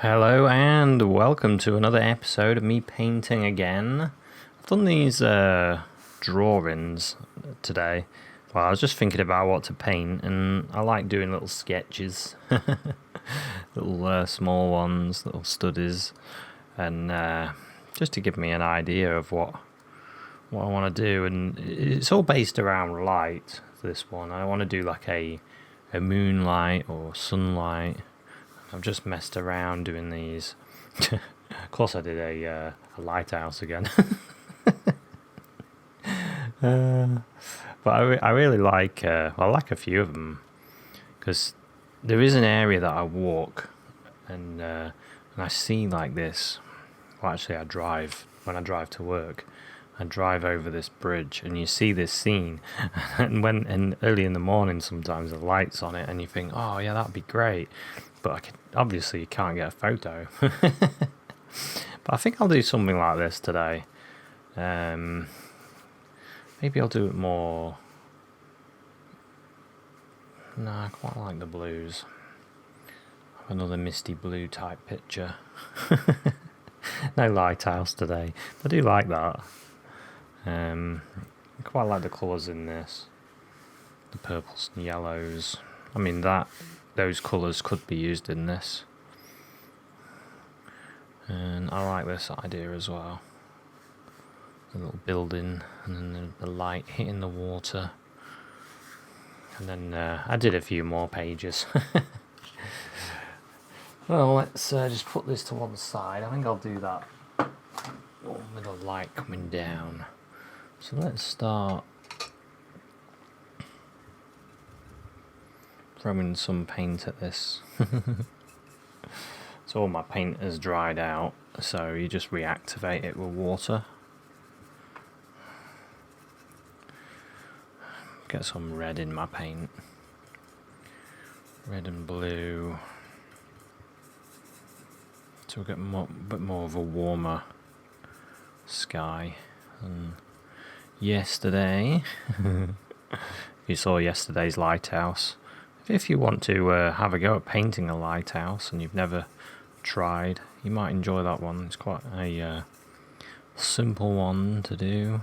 Hello and welcome to another episode of me painting again. I've done these drawings today. Well, I was just thinking about what to paint, and I like doing little sketches, little small ones, little studies, and just to give me an idea of what I want to do. And it's all based around light. This one, I want to do like a moonlight or sunlight. I've just messed around doing these. Of course, I did a lighthouse again. But I really like, I like a few of them because there is an area that I walk and I see like this. Well, actually, when I drive to work. I drive over this bridge and you see this scene, and early in the morning sometimes the light's on it and you think, oh yeah, that'd be great, but obviously you can't get a photo. But I think I'll do something like this today. Maybe I'll do it more. No, I quite like the blues. Another misty blue type picture. No lighthouse today. I do like that. I quite like the colours in this, the purples and yellows. I mean those colours could be used in this, and I like this idea as well. The little building and then the light hitting the water, and then I did a few more pages. Well, let's just put this to one side. I think I'll do that with the light coming down. So let's start throwing some paint at this. So all my paint has dried out, so you just reactivate it with water. Get some red in my paint. Red and blue. So we'll get a bit more of a warmer sky than yesterday. You saw yesterday's lighthouse. If you want to have a go at painting a lighthouse and you've never tried, you might enjoy that one. It's quite a simple one to do.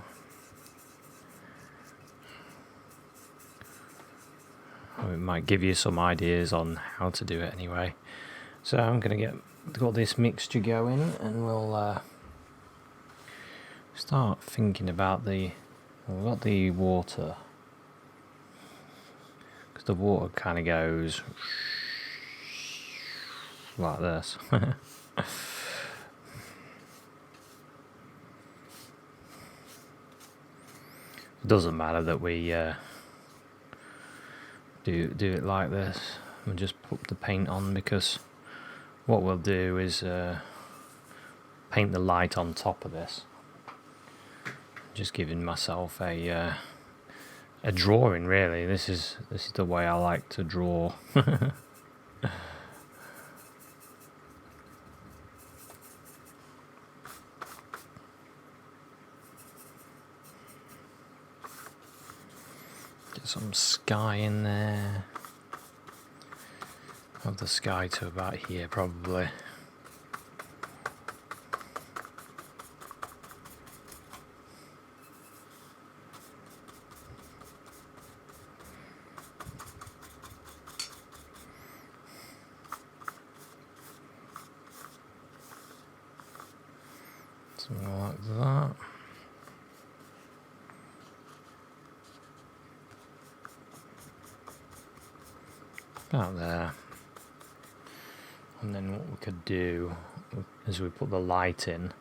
Or it might give you some ideas on how to do it anyway. So I'm going to got this mixture going, and we'll start thinking about we've got the water, because the water kind of goes like this. It doesn't matter that we do it like this. We'll just put the paint on, because what we'll do is paint the light on top of this. Just giving myself a drawing, really. This is the way I like to draw. Get some sky in there. Have the sky to about here, probably. Something like that. About there. And then what we could do is we put the light in.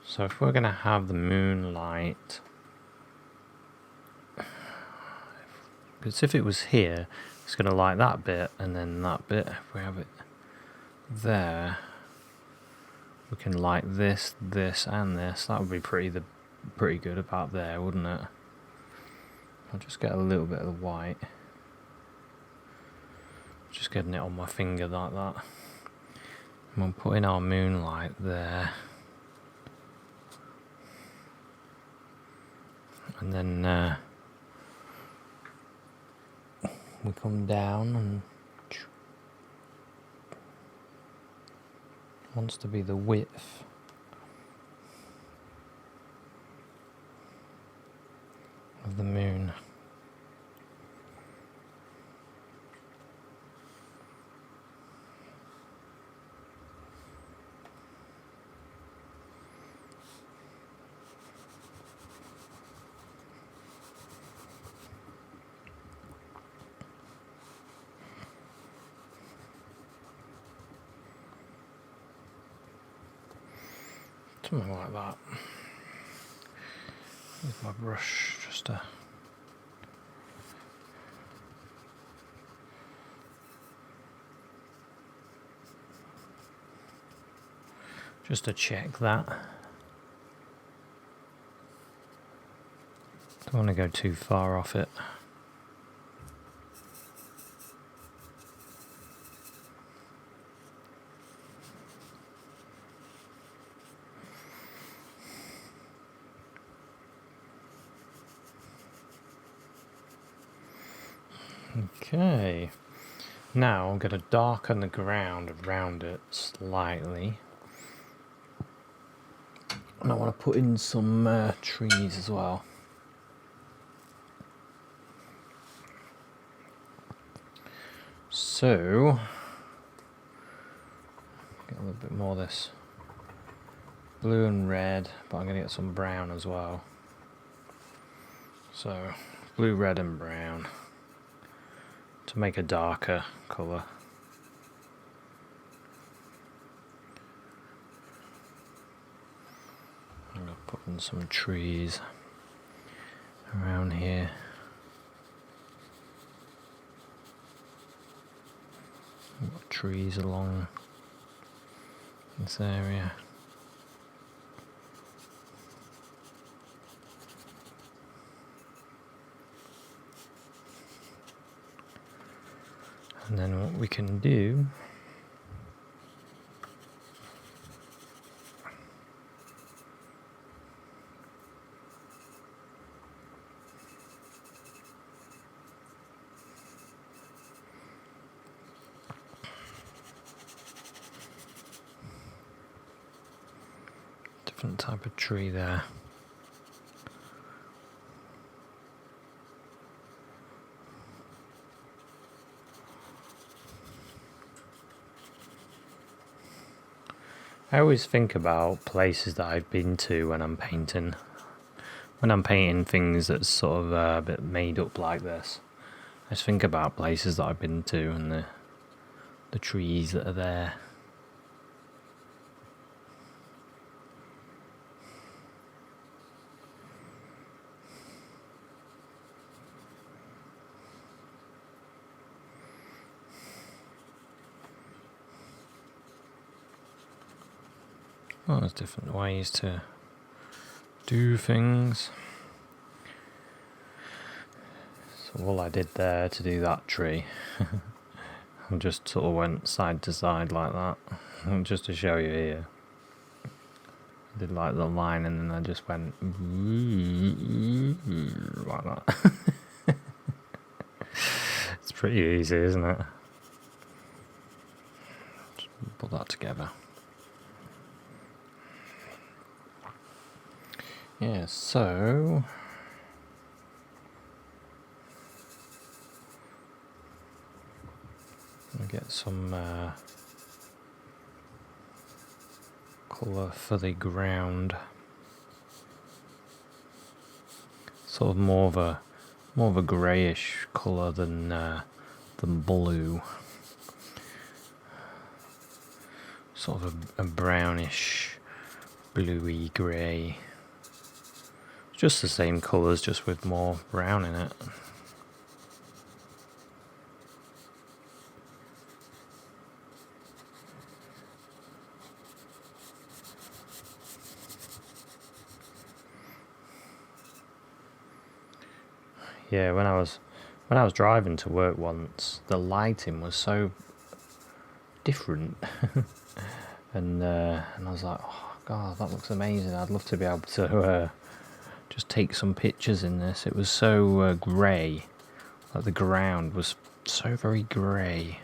So if we're going to have the moonlight, because if it was here, it's going to light that bit and then that bit. If we have it there, we can light this, this and this. That would be pretty good about there, wouldn't it? I'll just get a little bit of the white. Just getting it on my finger like that. And we'll put in our moonlight there. And then we come down and wants to be the width of the moon. Something like that. With my brush, just to check that. Don't want to go too far off it. Okay, now I'm going to darken the ground around it slightly. And I want to put in some trees as well. So, get a little bit more of this blue and red, but I'm going to get some brown as well. So, blue, red and brown to make a darker colour. I'm going to put in some trees around here. I've got trees along this area. And then what we can do different type of tree there. I always think about places that I've been to when I'm painting. When I'm painting things that's sort of a bit made up like this, I just think about places that I've been to and the trees that are there. Well, there's different ways to do things. So all I did there to do that tree, I just sort of went side to side like that, just to show you here. I did like the line and then I just went like that. It's pretty easy, isn't it? Just put that together. Yeah, so I'll get some colour for the ground. Sort of more of a greyish colour than blue. Sort of a brownish, bluey grey. Just the same colours, just with more brown in it. Yeah, when I was driving to work once, the lighting was so different, and I was like, oh god, that looks amazing. I'd love to be able to just take some pictures in this. It was so grey, like the ground was so very grey.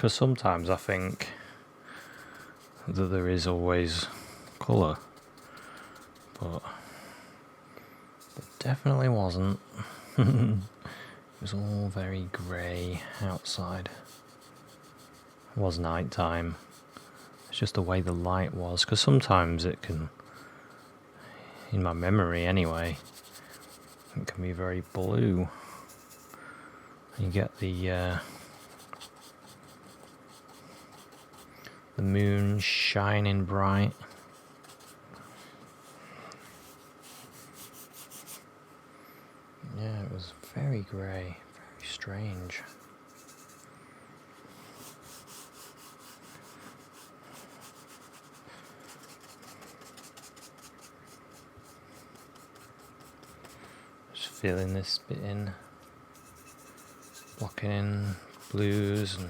Because sometimes I think that there is always colour, but it definitely wasn't. It was all very grey outside. It was night time. It's just the way the light was, because sometimes it can, in my memory anyway, it can be very blue. You get the moon shining bright. Yeah, it was very grey, very strange. Just filling this bit in, blocking in blues and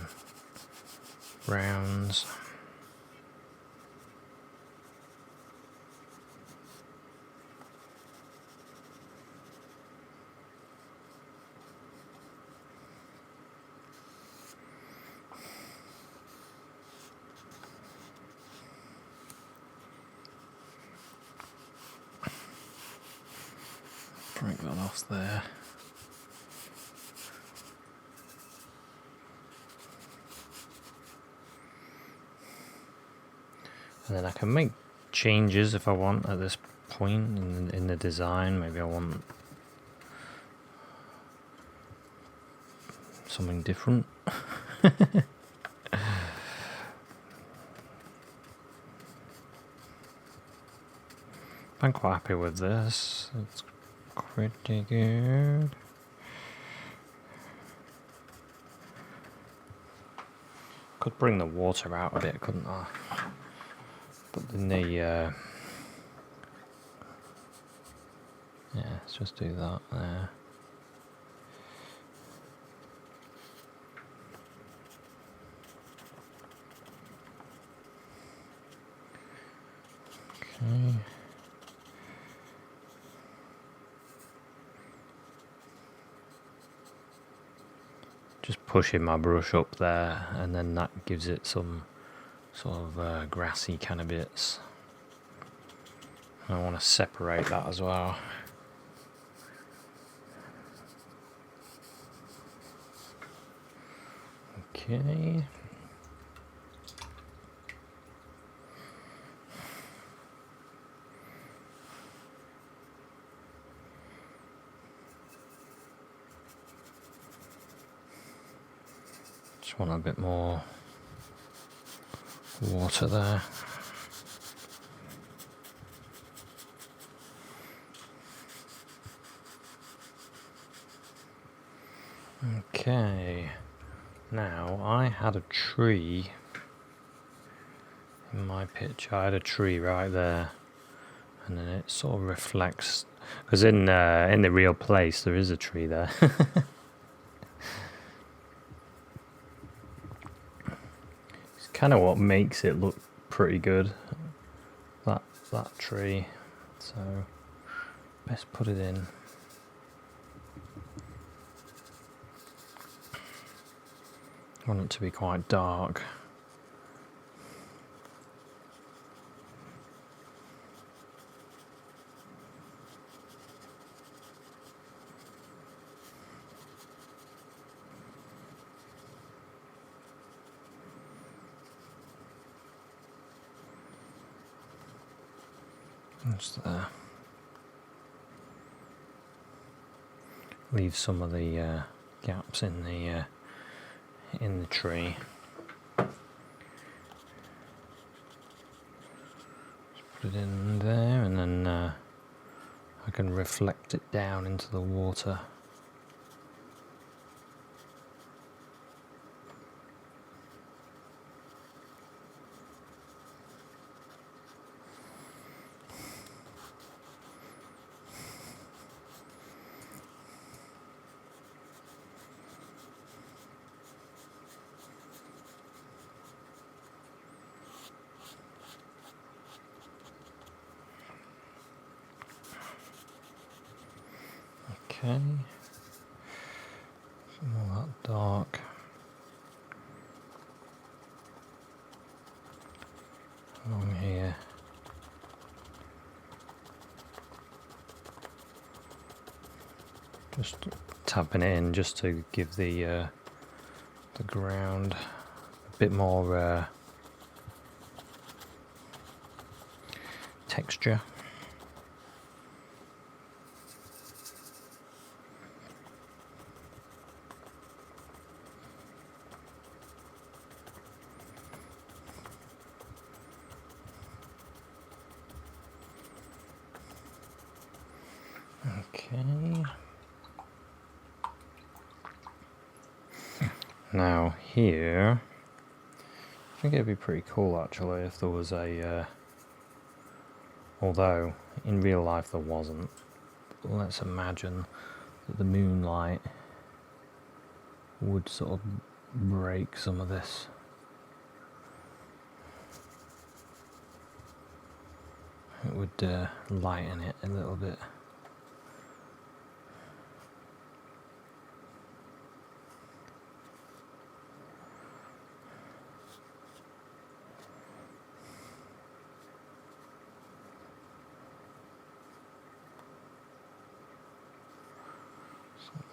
browns. Break that off there. And then I can make changes if I want at this point in the design. Maybe I want something different. I'm quite happy with this. It's pretty good. Could bring the water out a bit, couldn't I? But then yeah, let's just do that there. Okay. Just pushing my brush up there, and then that gives it some sort of grassy kind of bits. I want to separate that as well. Okay. Just want a bit more water there. Okay, now I had a tree in my picture. I had a tree right there, and then it sort of reflects, because in the real place there is a tree there. It's kind of what makes it look pretty good, that tree. So best put it in. I want it to be quite dark. Just there. Leave some of the gaps in the tree. Just put it in there, and then I can reflect it down into the water. Okay, some more that dark. Just tapping it in just to give the ground a bit more texture. Okay. Now here, I think it'd be pretty cool actually if there was a, although in real life there wasn't, but let's imagine that the moonlight would sort of break some of this. It would lighten it a little bit.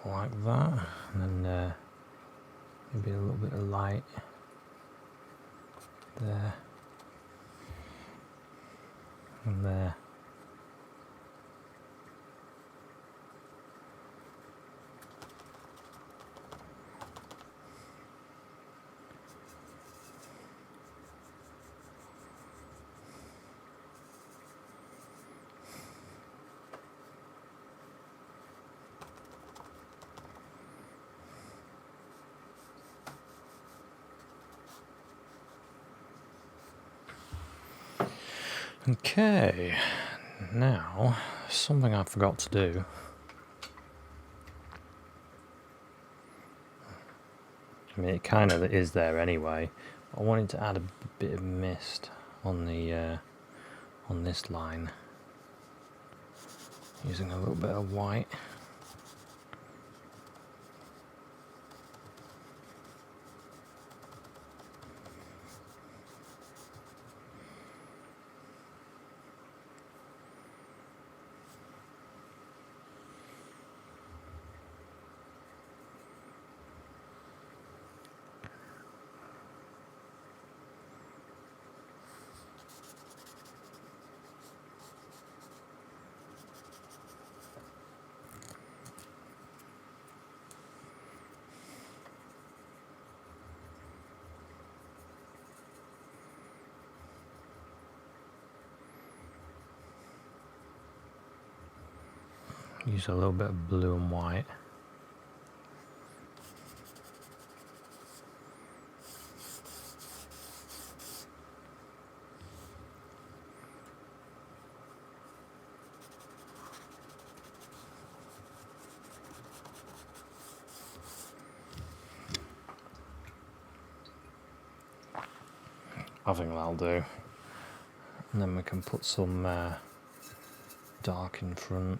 Like that, and then maybe a little bit of light there and there. Okay, now something I forgot to do. I mean, it kind of is there anyway. I wanted to add a bit of mist on the on this line, using a little bit of white. Use a little bit of blue and white. I think that'll do. And then we can put some dark in front.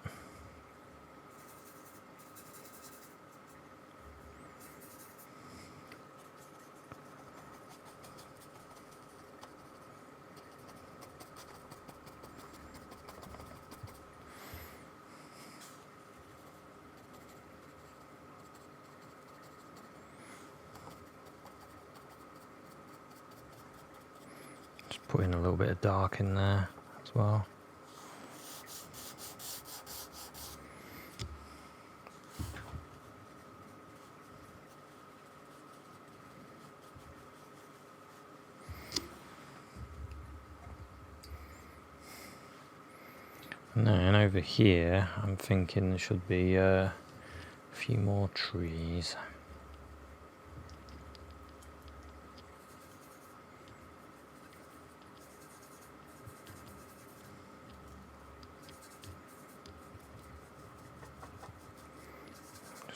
Put in a little bit of dark in there as well. And then over here, I'm thinking there should be a few more trees.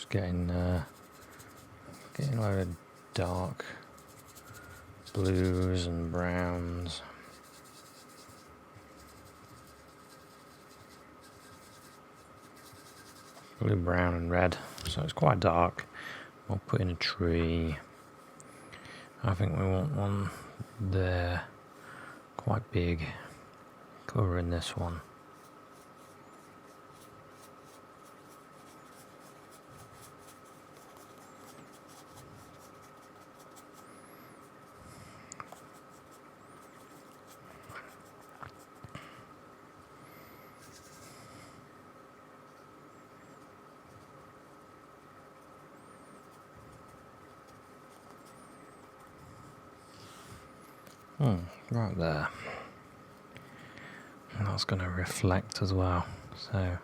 Getting a lot of dark blues and browns. Blue, brown and red, so it's quite dark. We'll put in a tree. I think we want one there, quite big, covering this one. Right there. And that's going to reflect as well. So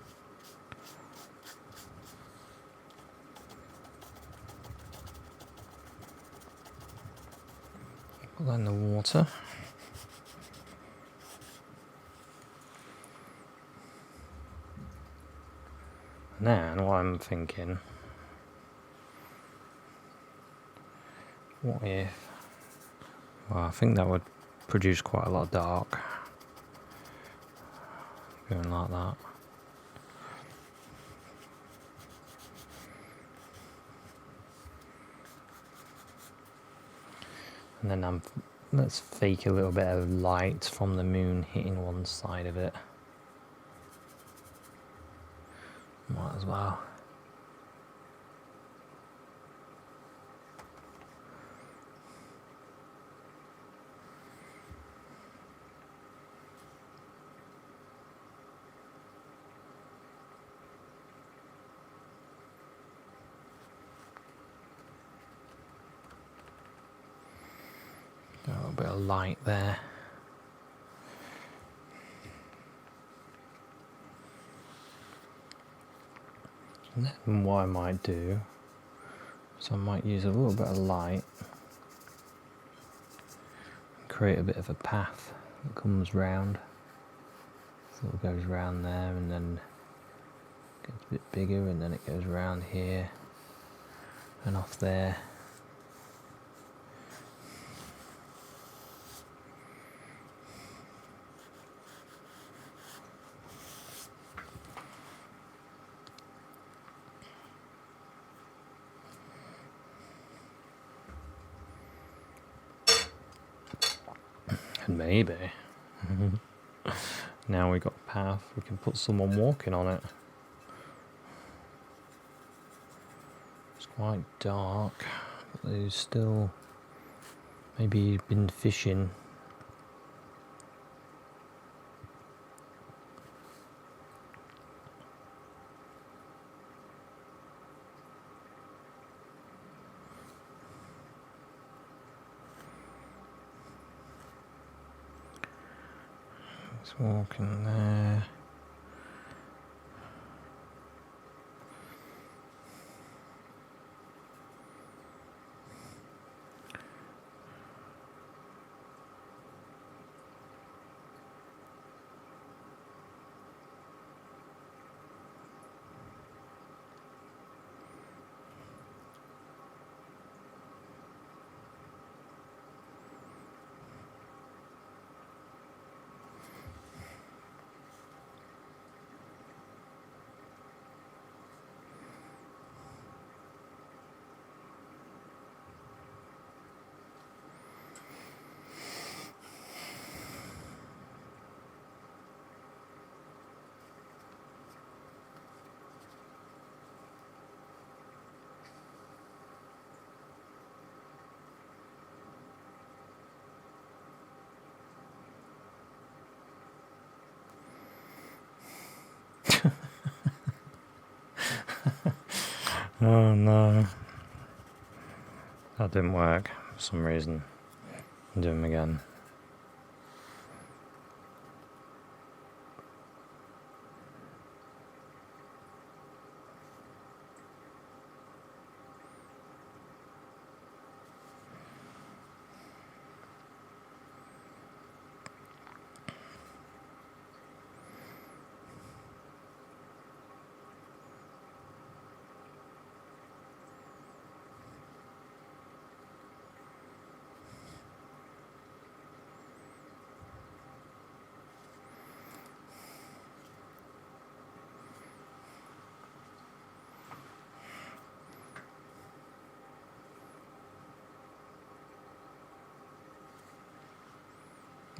put that in the water. Now what I'm thinking, what if, well, I think that would produce quite a lot of dark, going like that. And then let's fake a little bit of light from the moon hitting one side of it. Might as well. A little bit of light there. And then what I might do is I might use a little bit of light and create a bit of a path that comes round. So it goes round there and then gets a bit bigger and then it goes round here and off there. And maybe now we've got a path, we can put someone walking on it. It's quite dark, but there's still, maybe you've been fishing. He's walking there. Oh no, that didn't work for some reason. I'll do them again.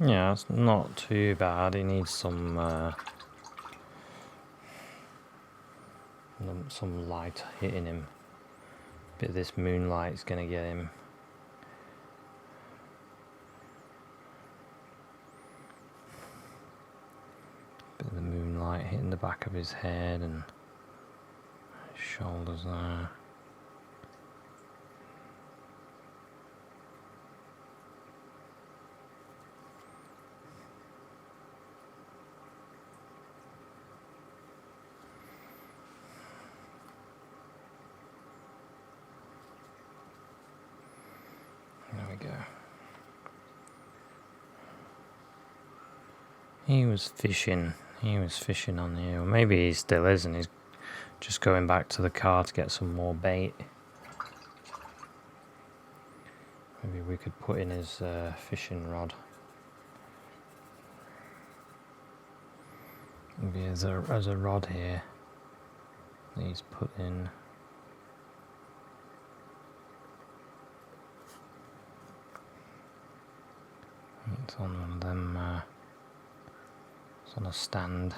Yeah, it's not too bad. He needs some light hitting him. Bit of this moonlight's gonna get him. Bit of the moonlight hitting the back of his head and his shoulders there. go. He was fishing. He was fishing on here. Or maybe he still is, and he's just going back to the car to get some more bait. Maybe we could put in his fishing rod. Maybe as a rod here that he's put in. It's on one of them. It's on a stand.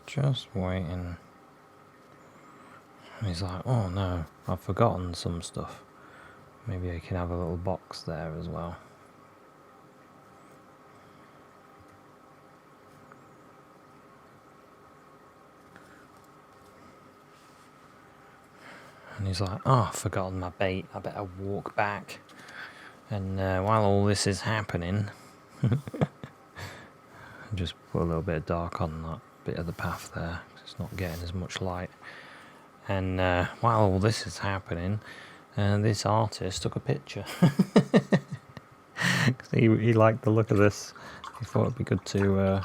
Just waiting. And he's like, oh no, I've forgotten some stuff. Maybe I can have a little box there as well. And he's like, oh, I've forgotten my bait. I better walk back. And while all this is happening, just put a little bit of dark on that bit of the path there. It's not getting as much light. And while all this is happening, this artist took a picture. he liked the look of this. He thought it'd be good to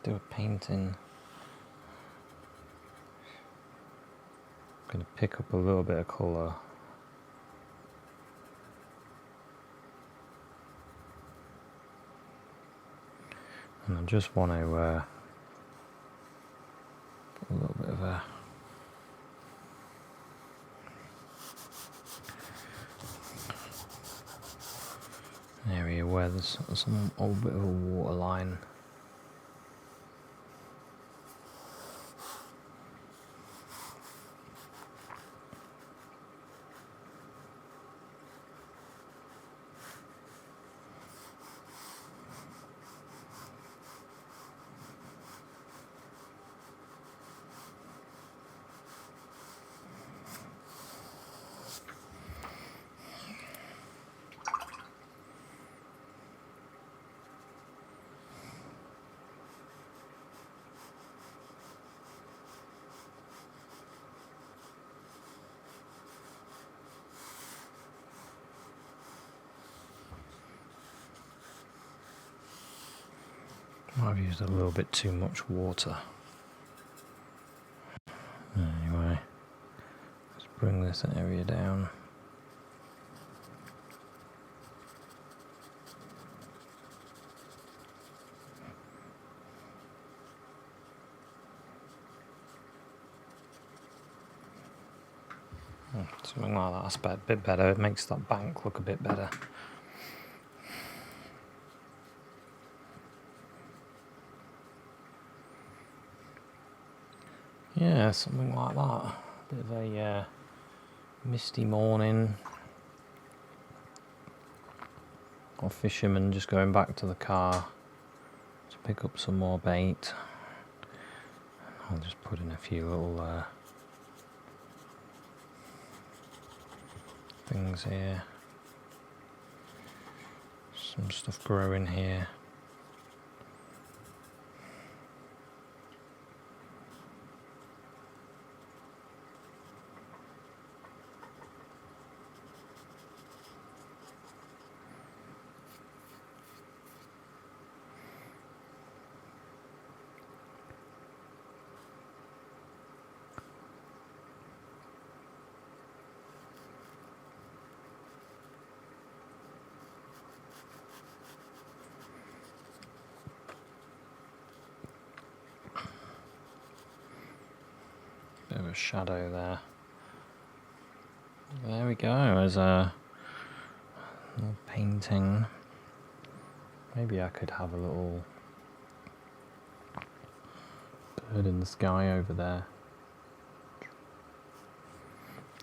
do a painting. I'm going to pick up a little bit of colour. And I just want to put a little bit of a area where there's some old bit of a water line. I've used a little bit too much water. Anyway, let's bring this area down. Something like that's a bit better. It makes that bank look a bit better. Yeah, something like that. Bit of a misty morning. Or fisherman just going back to the car to pick up some more bait. I'll just put in a few little things here. Some stuff growing here. Bit of a shadow there. There we go, there's a little painting. Maybe I could have a little bird in the sky over there.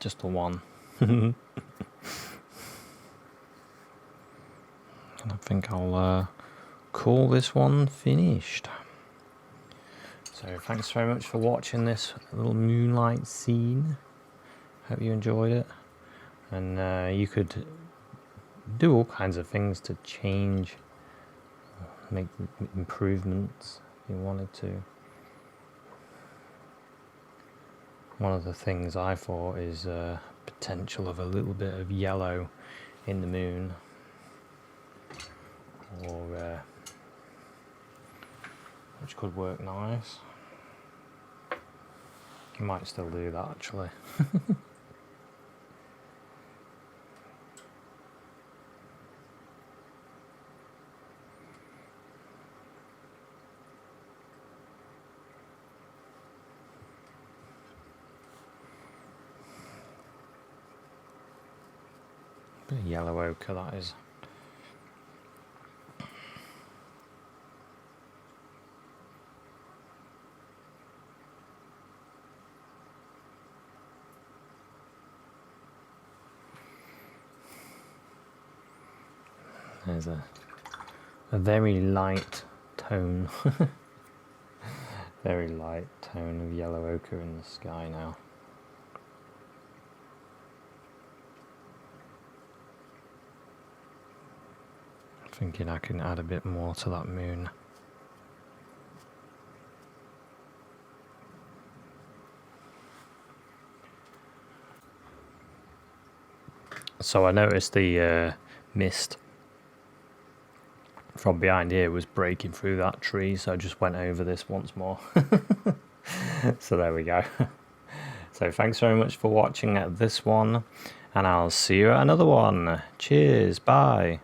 Just the one. And I think I'll call this one finished. So thanks very much for watching this little moonlight scene. Hope you enjoyed it. And you could do all kinds of things to change, make improvements if you wanted to. One of the things I thought is potential of a little bit of yellow in the moon, or which could work nice. You might still do that actually. Bit of yellow ochre that is. There's a very light tone, very light tone of yellow ochre in the sky now. Thinking I can add a bit more to that moon. So I noticed the mist from behind here was breaking through that tree, so I just went over this once more. So there we go. So thanks very much for watching this one, and I'll see you at another one. Cheers, bye.